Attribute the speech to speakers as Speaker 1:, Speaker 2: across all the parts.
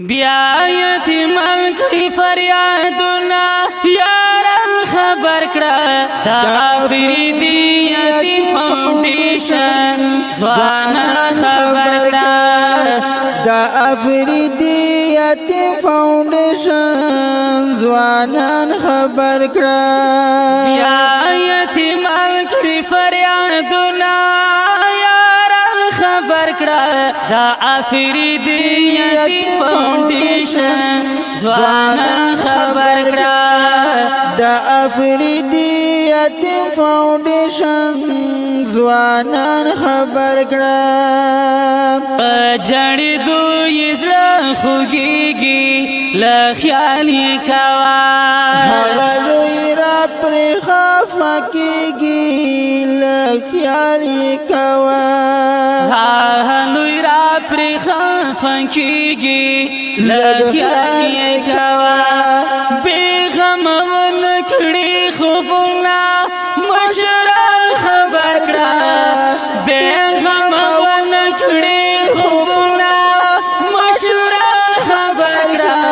Speaker 1: بیا یتیمان کړي فریادونه یاران خبر کړه دا افریدی یتیم فاونډیشن ځوانان خبر کړه
Speaker 2: دا افریدی یتیم فاونډیشن ځوانان خبر کړه
Speaker 1: بیا یتیمان کړي فریادونه دا افریدی یتیم فاونډیشن ځوانان خبر کړه
Speaker 2: دا افریدی یتیم فاونډیشن ځوانان خبر کړه
Speaker 1: جړې دوی زړه خوږیږي له خیال یې کوه
Speaker 2: هغه لوی را پرې خفه کېږي له خیال یې کوه
Speaker 1: پری خفن کیږي لګیا یې کوا بیغم ونکړي خوبونه مشران خبر کړه بیغم ونکړي خوبونه مشران خبر کړه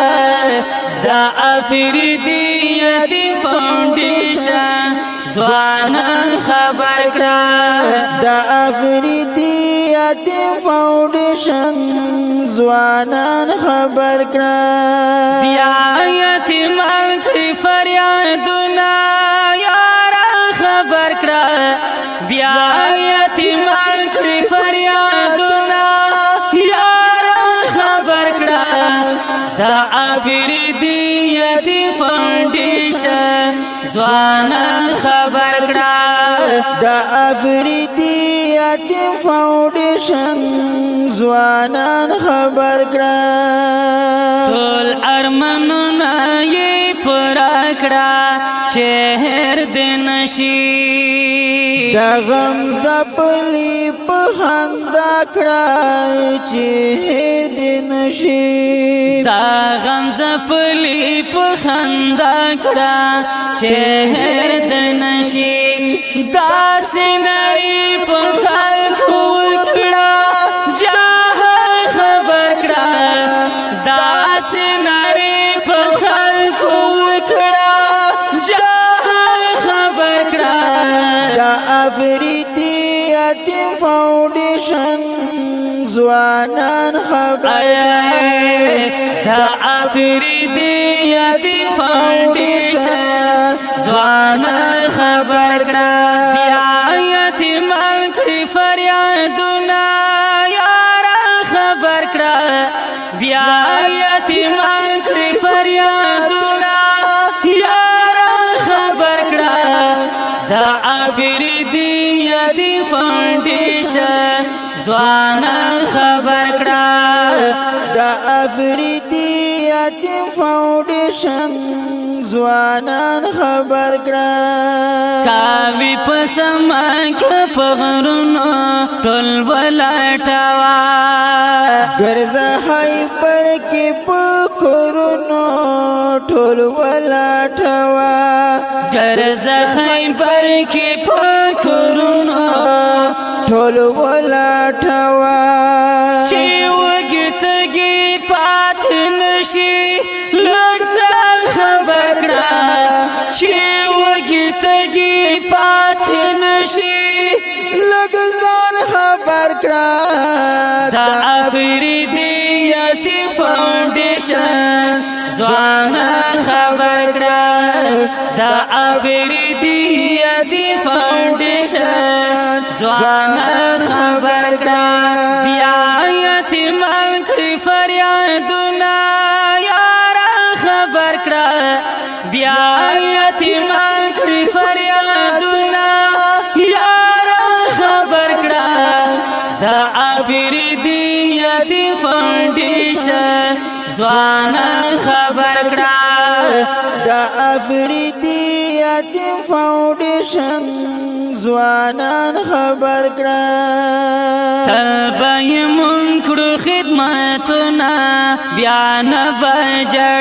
Speaker 1: دا افریدی یتیم فاونډیشن ځوانان خبر کړه
Speaker 2: دا افریدی یتیم فاونډیشن ځوانان خبر کړه
Speaker 1: بیا یتیمان کړي فریادونه یاران خبر کړه بیا یتیمان کړي فریادونه یاران خبر کړه دا افریدی یتیم فاونډیشن ځوانان خبر کړه
Speaker 2: دا افریدی یتیم فاونډیشن ځوانان خبر کړه
Speaker 1: ټول ارمانونه یې پوره کړه چې هېر دې نشي
Speaker 2: دا غم زپلي په خندا کړه چې هېر دې نشي
Speaker 1: دا غم زپلي په خندا کړه چې هېر دې نشي داسې نړۍ په خلکو وکړه جهل خبر کړه داسې نړۍ په خلکو وکړه جهل خبر کړه
Speaker 2: دا افریدی یتیم فاونډیشن ځوانان خبر کړه
Speaker 1: دا افریدی یتیم فاونډیشن ځوانان خبر کړه بیا یتیمان کړي فریادونه یاران خبر کړه بیا یتیمان کړي فریادونه یاران خبر کړه دا افریدی یتیم فاونډیشن ځوانان خبر کړه
Speaker 2: دا افریدی یتیم فاونډیشن ځوانان خبر کړه
Speaker 1: کاوی پسما کې پغرونو ټول ولاټوا
Speaker 2: ګرځه هاي پر کې پکورونو ټول ولاټوا
Speaker 1: ګرځه هاي پر کې پکورونو
Speaker 2: ټول ولاټوا
Speaker 1: چې وګتګي پات نشي لږ ځان خبر کړه چې وګتګي پات نشي
Speaker 2: لږ ځان خبر کړه
Speaker 1: دا افریدی یتیم فاونډیشن ځوانان خبر کړه دا افریدی یتیم فاونډیشن ځوانان خبر کړه بیا یتیمان کړي فریادونه یاران خبر کړه بیا یتیمان کړي فریادونه یاران خبر کړه دا افریدی یتیم فاونډیشن ځوانان خبر کړه
Speaker 2: دا افریدی یتیم فاونډیشن ځوانان خبر کړه
Speaker 1: تل به یې مونږ کړو خدمتونه بیا نه به جړي